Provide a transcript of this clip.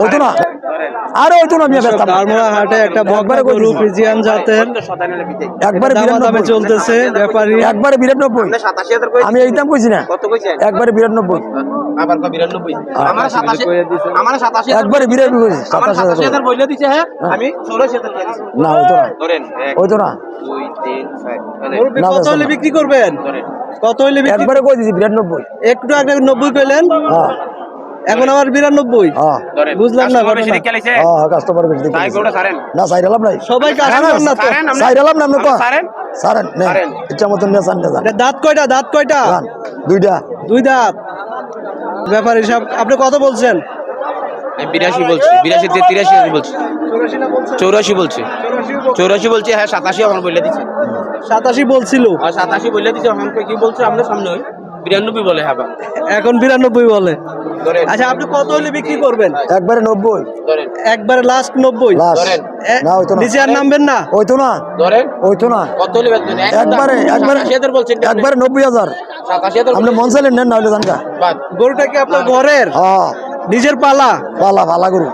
হইতো না আরে হইতো না মিয়া ব্যস্ত দারমোড়া হাটে একটা বকনা গরু ফ্রিজিয়ান জাতের একবারে দাম দামে চলতেছে ব্যাপারী একবারে 92 আমি এই দাম কইছি না কত কইছেন একবারে 92 আবার কো 92 আমার 87 আমার 87 একবারে 92 কইছি আমার 27000 87 বইলে দিছে হ্যাঁ আমি 16000 দিয়ে দিছি না হইতো না ধরেন হইতো না 2 3 4 মুরব্বি না, কত বেচা হলে না। বিক্রি করবেন ধরেন কত হলে বিক্রি একবারে কই দিছি 92 একটু আগে 90 কইলেন হ্যাঁ এখন আবার 92 হ্যাঁ ধরেন বুঝলাম না কাস্টমার বেশি ঘটনা। দেখে লাইছে হ্যাঁ কাস্টমার বেশি দেখি তাই গোটা ছাড়েন না সাইরালাম নাই সবাই কাস্টমার না তো ছাড়েন আপনি সাইরালাম না আমরা তো ছাড়েন সারেন না সারেন। ইচ্ছা মতন নিয়ে সান না এটা দাঁত কয়টা দাঁত কয়টা জান দুইটা দুই দাঁত ব্যাপারী সাহেব আপনি কত বলছেন 82 বলছি 82 তে 83 বলছি 84 বলছি 84 বলছি হ্যাঁ 87 আমার বইলে দিছে 87 বলছিল আর 87 বইলে দিছে এখন কি বলছে আমরা সামনে হই 92 বলে হ্যাঁ এখন 92 বলে ধরেন আচ্ছা আপনি কত হলে বিক্রি করবেন একবারে 90 ধরেন একবারে লাস্ট 90 লাস্ট ধরেন না হইতো না নিচে আর নামবেন না হইতো না ধরেন হইতো না কত হলে বেচবেন একবারে 87 বলছেন একবারে 90000 87 আপনি মন চাইলেন নেন না হইলে জানকা বাদ গরুটা কি আপনার ঘরের হ্যাঁ নিজের পালা পালা পালা করু